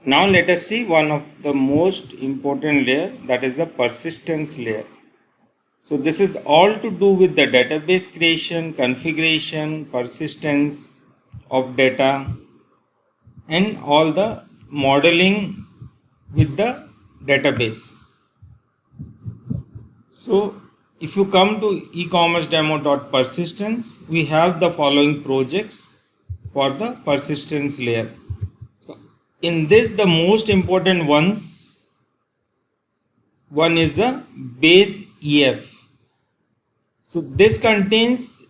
Now let us see one of the most important layer, that is the persistence layer. So this is all to do with the database creation, configuration, persistence of data, and all the modeling with the database. So if you come to e-commerce demo.persistence, we have the following projects for the persistence layer. So in this, the most important one is the base EF. So this contains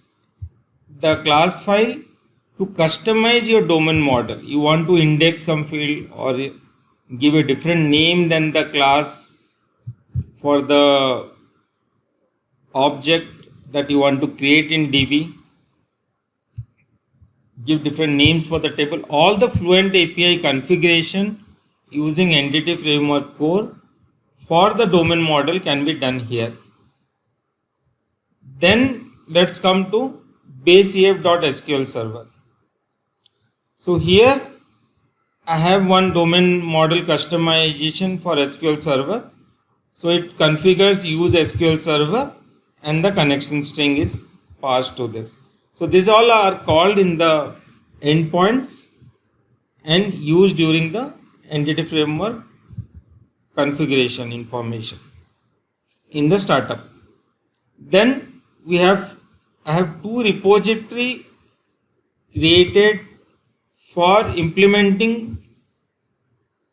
the class file to customize your domain model. You want to index some field or give a different name than the class for the object that you want to create in DB. Give different names for the table. All the Fluent API configuration using Entity Framework Core for the domain model can be done here. Then let's come to baseef.sql server. So here I have one domain model customization for SQL server. So it configures use SQL server and the connection string is passed to this. So these all are called in the endpoints and used during the entity framework configuration information in the startup. Then I have two repository created for implementing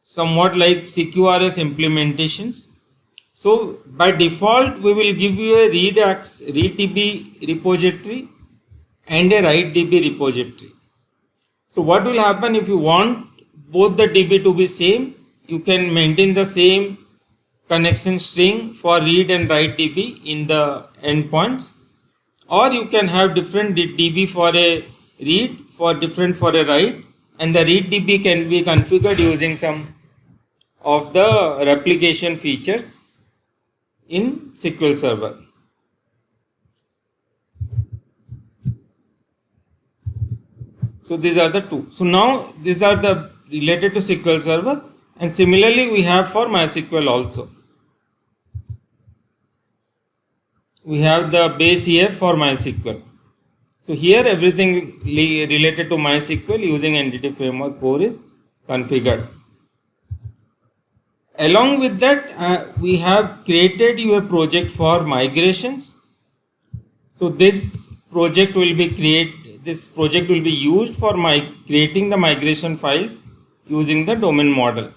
somewhat like CQRS implementations. So by default we will give you a readDB repository and a writedb repository. So what will happen if you want both the DB to be same, you can maintain the same connection string for read and write DB in the endpoints, or you can have different DB for a read, different for a write, and the read DB can be configured using some of the replication features in SQL Server. So these are the two. So now these are the related to SQL Server, and similarly we have for MySQL also. We have the base EF for MySQL. So here everything related to MySQL using Entity Framework Core is configured. Along with that, we have created you a project for migrations. So this project will be used for creating the migration files using the domain model.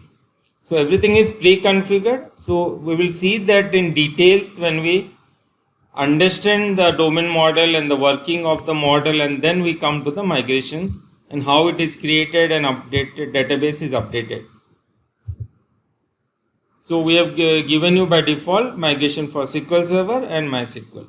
So everything is pre-configured. So we will see that in details when we understand the domain model and the working of the model, and then we come to the migrations and how it is created and updated, database is updated. So we have given you by default migration for SQL Server and MySQL.